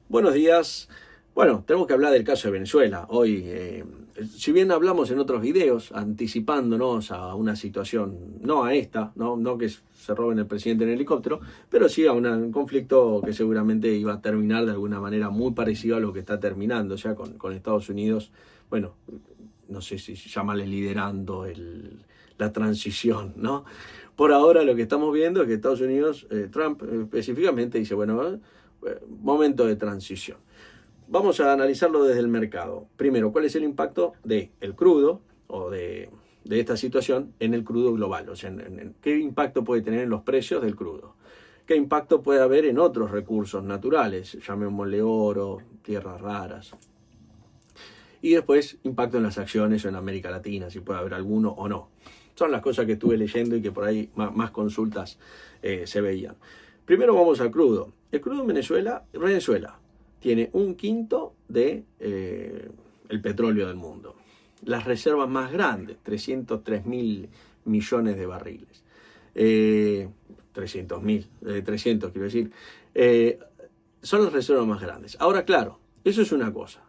Buenos días. Bueno, tenemos que hablar del caso de Venezuela. Hoy, si bien hablamos en otros videos anticipándonos a una situación, no a esta, no que se roben el presidente en helicóptero, pero sí a un conflicto que seguramente iba a terminar de alguna manera muy parecido a lo que está terminando ya con Estados Unidos. Bueno, no sé si llamarle liderando la transición, ¿no? Por ahora lo que estamos viendo es que Estados Unidos, Trump específicamente, dice, bueno, momento de transición. Vamos a analizarlo desde el mercado. Primero, ¿cuál es el impacto del crudo o de esta situación en el crudo global? O sea, ¿qué impacto puede tener en los precios del crudo? ¿Qué impacto puede haber en otros recursos naturales? Llamémosle oro, tierras raras. Y después, impacto en las acciones o en América Latina, si puede haber alguno o no. Son las cosas que estuve leyendo y que por ahí más consultas se veían. Primero vamos al crudo. El crudo en Venezuela tiene 1/5 de el petróleo del mundo. Las reservas más grandes, 303.000 millones de barriles. 300 quiero decir. Son las reservas más grandes. Ahora, claro, eso es una cosa.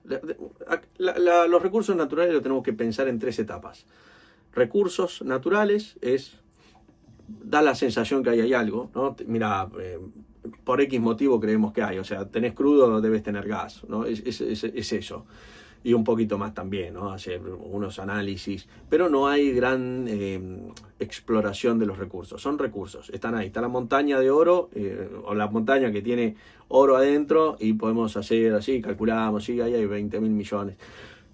Los recursos naturales los tenemos que pensar en 3 etapas. Recursos naturales da la sensación que hay algo, ¿no? Mira, por X motivo creemos que hay, o sea, tenés crudo, debes tener gas, ¿no? Es eso. Y un poquito más también, ¿no? Hacer unos análisis, pero no hay gran exploración de los recursos. Son recursos, están ahí. Está la montaña de oro, o la montaña que tiene oro adentro, y podemos hacer así, calculamos, sí, ahí hay 20.000 millones.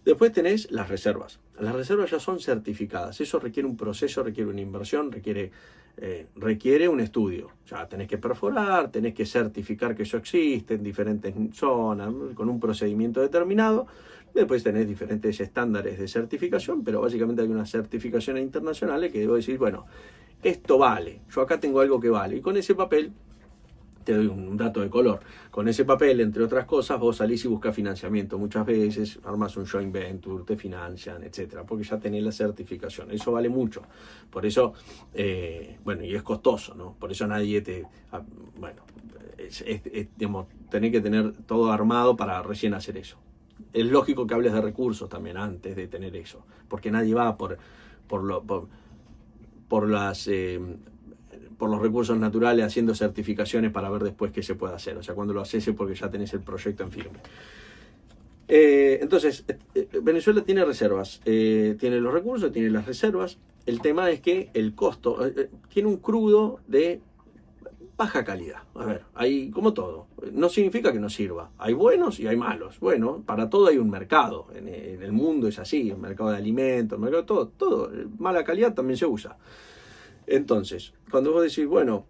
Después tenés las reservas. Las reservas ya son certificadas. Eso requiere un proceso, requiere una inversión, requiere un estudio. Ya tenés que perforar, tenés que certificar que eso existe en diferentes zonas, con un procedimiento determinado. Después tenés diferentes estándares de certificación, pero básicamente hay unas certificaciones internacionales que debo decir, bueno, esto vale. Yo acá tengo algo que vale. Y con ese papel, te doy un dato de color, con ese papel, entre otras cosas, vos salís y buscas financiamiento. Muchas veces armas un joint venture, te financian, etcétera, porque ya tenés la certificación. Eso vale mucho. Por eso, bueno, y es costoso, ¿no? Por eso nadie bueno, digamos, tenés que tener todo armado para recién hacer eso. Es lógico que hables de recursos también antes de tener eso, porque nadie va por los recursos naturales haciendo certificaciones para ver después qué se puede hacer. O sea, cuando lo haces es porque ya tenés el proyecto en firme. Entonces, Venezuela tiene reservas, tiene los recursos, tiene las reservas. El tema es que el costo, tiene un crudo de baja calidad. A ver, hay como todo. No significa que no sirva. Hay buenos y hay malos. Bueno, para todo hay un mercado. En el mundo es así, el mercado de alimentos, el mercado de todo. Mala calidad también se usa. Entonces, cuando vos decís, bueno,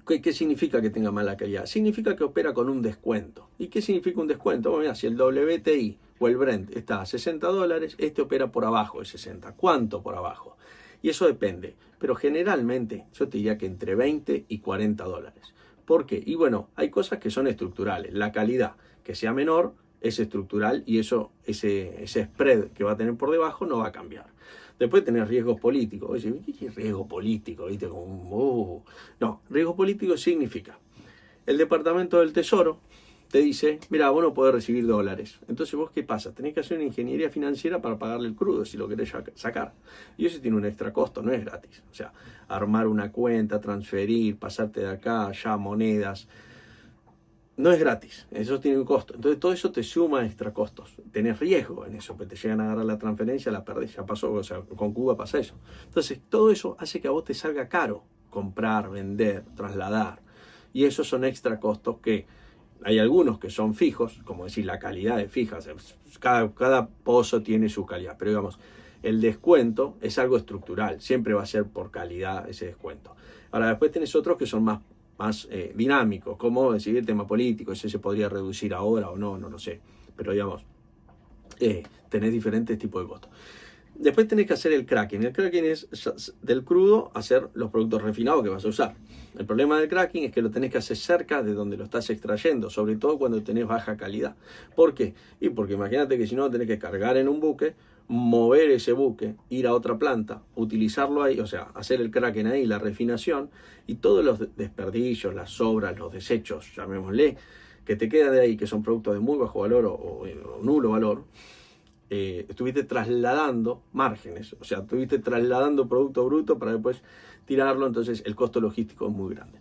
¿qué significa que tenga mala calidad? Significa que opera con un descuento. ¿Y qué significa un descuento? Bueno, mira, si el WTI o el Brent está a $60, este opera por abajo de 60. ¿Cuánto por abajo? Y eso depende. Pero generalmente yo te diría que entre 20 y $40. ¿Por qué? Y bueno, hay cosas que son estructurales. La calidad que sea menor es estructural y ese spread que va a tener por debajo no va a cambiar. Después tenés riesgos políticos. Oye, ¿qué es riesgo político? ¿Viste? No, riesgo político significa el Departamento del Tesoro te dice, mira, vos no podés recibir dólares. Entonces vos, ¿qué pasa? Tenés que hacer una ingeniería financiera para pagarle el crudo si lo querés sacar. Y eso tiene un extra costo, no es gratis. O sea, armar una cuenta, transferir, pasarte de acá a allá monedas, no es gratis, eso tiene un costo. Entonces todo eso te suma extra costos. Tenés riesgo en eso, porque te llegan a agarrar la transferencia, la perdés. Ya pasó, o sea, con Cuba pasa eso. Entonces todo eso hace que a vos te salga caro comprar, vender, trasladar. Y esos son extra costos que hay algunos que son fijos, como decir, la calidad es fija. O sea, cada pozo tiene su calidad. Pero digamos, el descuento es algo estructural. Siempre va a ser por calidad ese descuento. Ahora, después tenés otros que son más dinámicos, como decir el tema político, ese se podría reducir ahora o no lo sé, pero digamos, tenés diferentes tipos de costos. Después tenés que hacer el cracking. El cracking es del crudo hacer los productos refinados que vas a usar. El problema del cracking es que lo tenés que hacer cerca de donde lo estás extrayendo, sobre todo cuando tenés baja calidad. ¿Por qué? Y porque imagínate que si no tenés que cargar en un buque, mover ese buque, ir a otra planta, utilizarlo ahí, o sea, hacer el cracking ahí, la refinación, y todos los desperdicios, las sobras, los desechos, llamémosle, que te queda de ahí, que son productos de muy bajo valor o nulo valor, estuviste trasladando márgenes, o sea, estuviste trasladando producto bruto para después tirarlo, entonces el costo logístico es muy grande.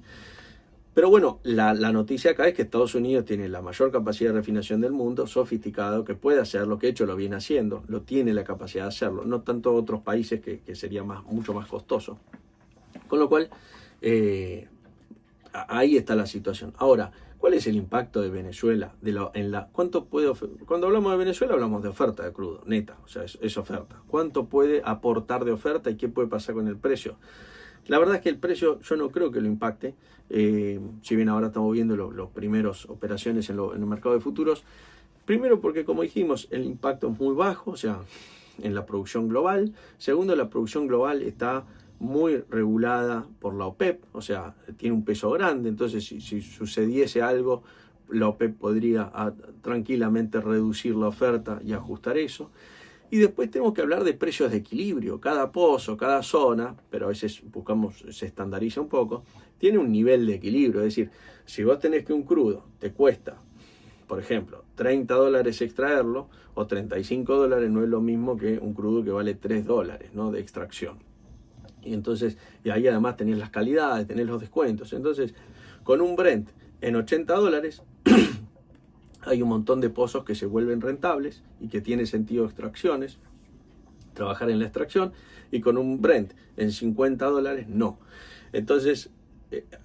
Pero bueno, la noticia acá es que Estados Unidos tiene la mayor capacidad de refinación del mundo, sofisticado, que puede hacerlo, que de hecho lo viene haciendo, lo tiene la capacidad de hacerlo, no tanto otros países que sería mucho más costoso. Con lo cual, ahí está la situación. Ahora, ¿cuál es el impacto de Venezuela? Cuando hablamos de Venezuela hablamos de oferta de crudo, neta, o sea, es oferta. ¿Cuánto puede aportar de oferta y qué puede pasar con el precio? La verdad es que el precio yo no creo que lo impacte, si bien ahora estamos viendo los primeros operaciones en el mercado de futuros. Primero porque, como dijimos, el impacto es muy bajo, o sea, en la producción global. Segundo, la producción global está muy regulada por la OPEP, o sea, tiene un peso grande, entonces si sucediese algo, la OPEP podría tranquilamente reducir la oferta y ajustar eso. Y después tenemos que hablar de precios de equilibrio. Cada pozo, cada zona, pero a veces se estandariza un poco, tiene un nivel de equilibrio. Es decir, si vos tenés que un crudo te cuesta, por ejemplo, $30 extraerlo, o $35 no es lo mismo que un crudo que vale $3, ¿no?, de extracción. Y ahí además tenés las calidades, tenés los descuentos. Entonces, con un Brent en $80, hay un montón de pozos que se vuelven rentables y que tiene sentido extracciones, trabajar en la extracción, y con un Brent en $50 no. Entonces,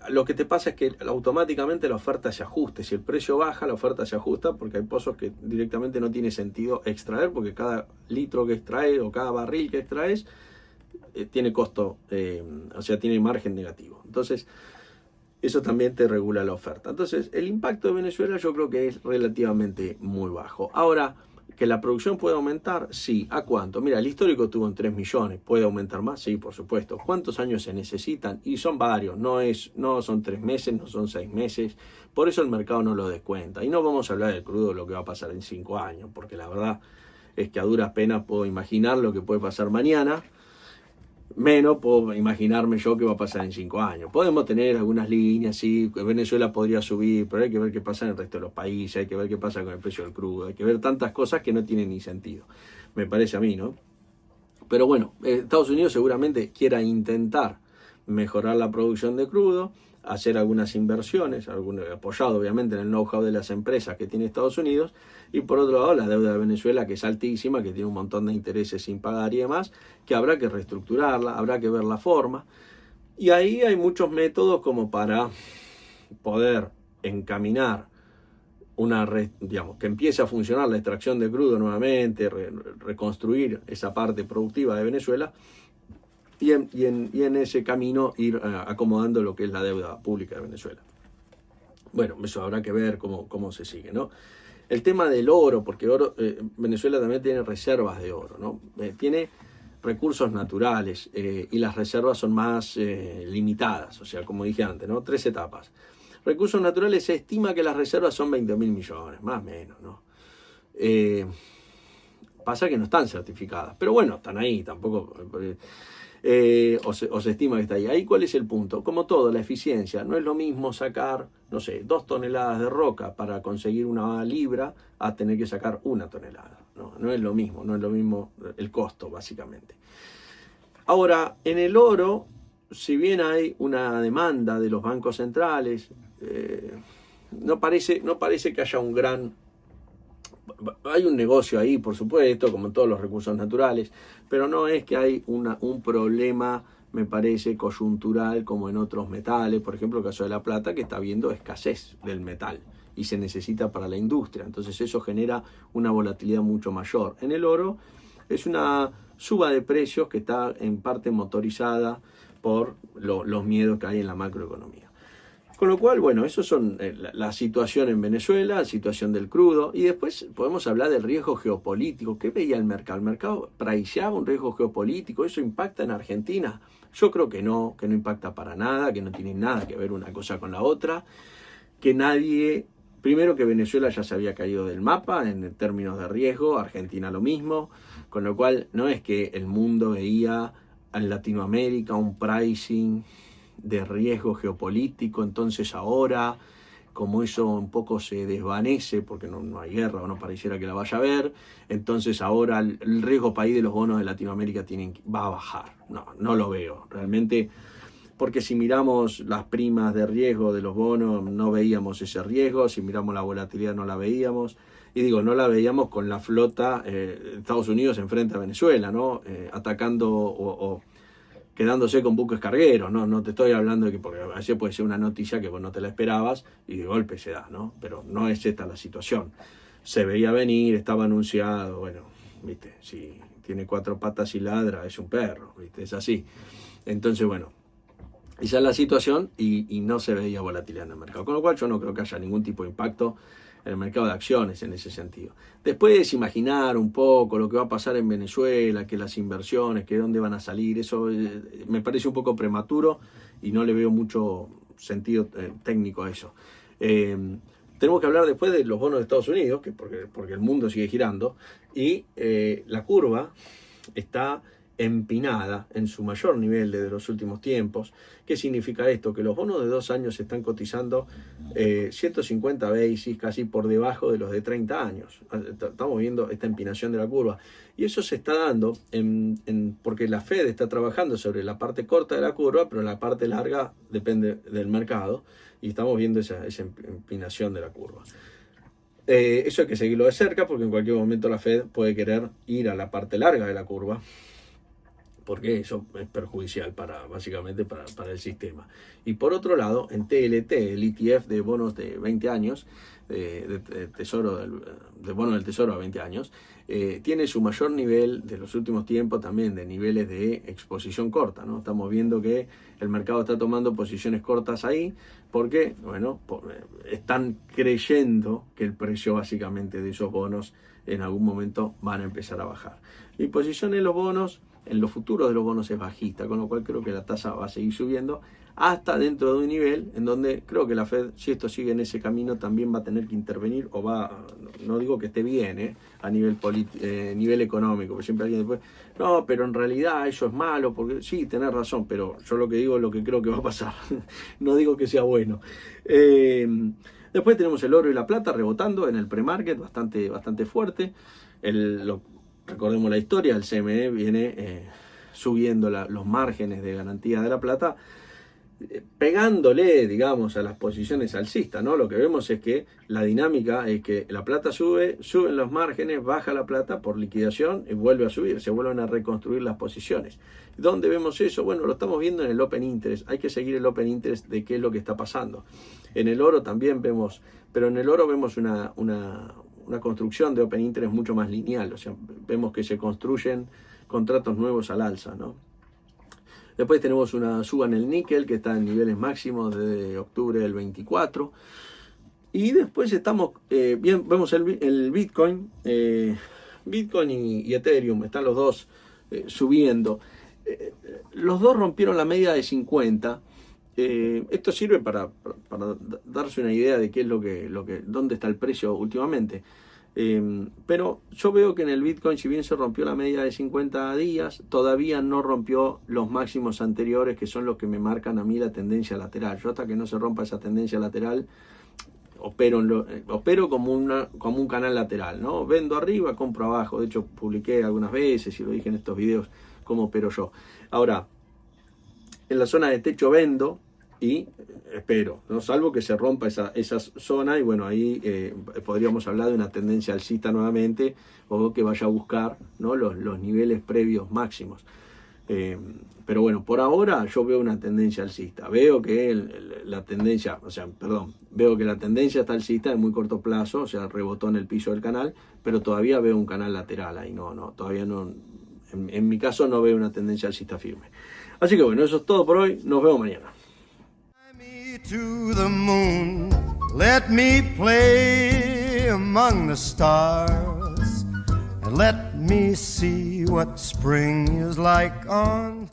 lo que te pasa es que automáticamente la oferta se ajusta. Si el precio baja, la oferta se ajusta, porque hay pozos que directamente no tiene sentido extraer, porque cada litro que extraes o cada barril que extraes tiene costo, o sea, tiene margen negativo. Entonces, eso también te regula la oferta. Entonces, el impacto de Venezuela yo creo que es relativamente muy bajo. Ahora, ¿que la producción puede aumentar? Sí. ¿A cuánto? Mira, el histórico tuvo en 3 millones. ¿Puede aumentar más? Sí, por supuesto. ¿Cuántos años se necesitan? Y son varios. No son 3 meses, no son 6 meses. Por eso el mercado no lo descuenta. Y no vamos a hablar del crudo, lo que va a pasar en 5 años, porque la verdad es que a duras penas puedo imaginar lo que puede pasar mañana. Menos puedo imaginarme yo qué va a pasar en 5 años. Podemos tener algunas líneas, sí, Venezuela podría subir, pero hay que ver qué pasa en el resto de los países, hay que ver qué pasa con el precio del crudo, hay que ver tantas cosas que no tienen ni sentido, me parece a mí, ¿no? Pero bueno, Estados Unidos seguramente quiera intentar mejorar la producción de crudo, hacer algunas inversiones, apoyado obviamente en el know-how de las empresas que tiene Estados Unidos, y por otro lado la deuda de Venezuela, que es altísima, que tiene un montón de intereses sin pagar y demás, que habrá que reestructurarla, habrá que ver la forma, y ahí hay muchos métodos como para poder encaminar que empiece a funcionar la extracción de crudo nuevamente, reconstruir esa parte productiva de Venezuela, y en ese camino ir acomodando lo que es la deuda pública de Venezuela. Bueno, eso habrá que ver cómo se sigue, ¿no? El tema del oro, porque Venezuela también tiene reservas de oro, ¿no? Tiene recursos naturales y las reservas son más limitadas, o sea, como dije antes, ¿no? 3 etapas. Recursos naturales, se estima que las reservas son 20.000 millones, más o menos, ¿no? Pasa que no están certificadas, pero bueno, están ahí, tampoco... o se estima que está ahí. Ahí, ¿cuál es el punto? Como todo, la eficiencia. No es lo mismo sacar, no sé, 2 toneladas de roca para conseguir 1 libra a tener que sacar 1 tonelada. No es lo mismo, no es lo mismo el costo, básicamente. Ahora, en el oro, si bien hay una demanda de los bancos centrales, no parece que haya un gran... Hay un negocio ahí, por supuesto, como en todos los recursos naturales, pero no es que hay un problema, me parece, coyuntural como en otros metales, por ejemplo el caso de la plata, que está habiendo escasez del metal y se necesita para la industria, entonces eso genera una volatilidad mucho mayor. En el oro es una suba de precios que está en parte motorizada por los miedos que hay en la macroeconomía. Con lo cual, bueno, eso son la situación en Venezuela, la situación del crudo, y después podemos hablar del riesgo geopolítico. ¿Qué veía el mercado? ¿El mercado priceaba un riesgo geopolítico? ¿Eso impacta en Argentina? Yo creo que no impacta para nada, que no tiene nada que ver una cosa con la otra, que nadie... Primero, que Venezuela ya se había caído del mapa en términos de riesgo, Argentina lo mismo, con lo cual no es que el mundo veía en Latinoamérica un pricing de riesgo geopolítico, entonces ahora como eso un poco se desvanece porque no hay guerra o no pareciera que la vaya a haber, entonces ahora el riesgo país de los bonos de Latinoamérica va a bajar. No lo veo realmente, porque si miramos las primas de riesgo de los bonos no veíamos ese riesgo, si miramos la volatilidad no la veíamos, y digo, no la veíamos con la flota Estados Unidos enfrente a Venezuela, ¿no? Atacando o quedándose con buques cargueros, no te estoy hablando de que, porque a veces puede ser una noticia que vos no te la esperabas y de golpe se da, ¿no? Pero no es esta la situación. Se veía venir, estaba anunciado, bueno, viste, si tiene 4 patas y ladra, es un perro, viste, es así. Entonces, bueno, esa es la situación y no se veía volatilidad en el mercado, con lo cual yo no creo que haya ningún tipo de impacto en el mercado de acciones en ese sentido. Después imaginar un poco lo que va a pasar en Venezuela, que las inversiones, que dónde van a salir, eso me parece un poco prematuro y no le veo mucho sentido técnico a eso. Tenemos que hablar después de los bonos de Estados Unidos, porque el mundo sigue girando, y la curva está empinada en su mayor nivel desde los últimos tiempos. ¿Qué significa esto? Que los bonos de 2 años se están cotizando 150 basis, casi por debajo de los de 30 años. Estamos viendo esta empinación de la curva. Y eso se está dando porque la Fed está trabajando sobre la parte corta de la curva, pero la parte larga depende del mercado. Y estamos viendo esa empinación de la curva. Eso hay que seguirlo de cerca porque en cualquier momento la Fed puede querer ir a la parte larga de la curva, porque eso es perjudicial básicamente para el sistema. Y por otro lado, en TLT, el ETF de bonos de 20 años, de bonos del tesoro a 20 años, tiene su mayor nivel de los últimos tiempos también de niveles de exposición corta, ¿no? Estamos viendo que el mercado está tomando posiciones cortas ahí porque, bueno, están creyendo que el precio básicamente de esos bonos en algún momento van a empezar a bajar. Mi posición en los bonos, en los futuros de los bonos, es bajista, con lo cual creo que la tasa va a seguir subiendo hasta dentro de un nivel en donde creo que la Fed, si esto sigue en ese camino, también va a tener que intervenir no digo que esté bien a nivel económico, porque siempre alguien después, no, pero en realidad eso es malo, porque sí, tenés razón, pero yo lo que digo es lo que creo que va a pasar, no digo que sea bueno. Después tenemos el oro y la plata rebotando en el pre-market, bastante fuerte. Recordemos la historia, el CME viene subiendo los márgenes de garantía de la plata, pegándole, digamos, a las posiciones alcistas, ¿no? Lo que vemos es que la dinámica es que la plata suben los márgenes, baja la plata por liquidación y vuelve a subir, se vuelven a reconstruir las posiciones. ¿Dónde vemos eso? Bueno, lo estamos viendo en el Open Interest. Hay que seguir el Open Interest de qué es lo que está pasando. En el oro también vemos, pero en el oro vemos una construcción de Open Interest mucho más lineal, o sea, vemos que se construyen contratos nuevos al alza, ¿no? Después tenemos una suba en el níquel que está en niveles máximos desde octubre del 24. Y después vemos el Bitcoin. Bitcoin y Ethereum están los dos subiendo. Los dos rompieron la media de 50. Esto sirve para darse una idea de qué es dónde está el precio últimamente. Pero yo veo que en el Bitcoin, si bien se rompió la media de 50 días, todavía no rompió los máximos anteriores, que son los que me marcan a mí la tendencia lateral. Yo hasta que no se rompa esa tendencia lateral, opero como un canal lateral, ¿no? Vendo arriba, compro abajo. De hecho, publiqué algunas veces y lo dije en estos videos cómo opero yo. Ahora, en la zona de techo vendo y espero, ¿no? Salvo que se rompa esa zona y bueno, ahí podríamos hablar de una tendencia alcista nuevamente o que vaya a buscar, ¿no? los niveles previos máximos. Pero bueno, por ahora yo veo una tendencia alcista. Veo que la tendencia está alcista en muy corto plazo, o sea, rebotó en el piso del canal, pero todavía veo un canal lateral ahí, todavía no, en mi caso no veo una tendencia alcista firme. Así que bueno, eso es todo por hoy, nos vemos mañana. To the moon, let me play among the stars, and let me see what spring is like on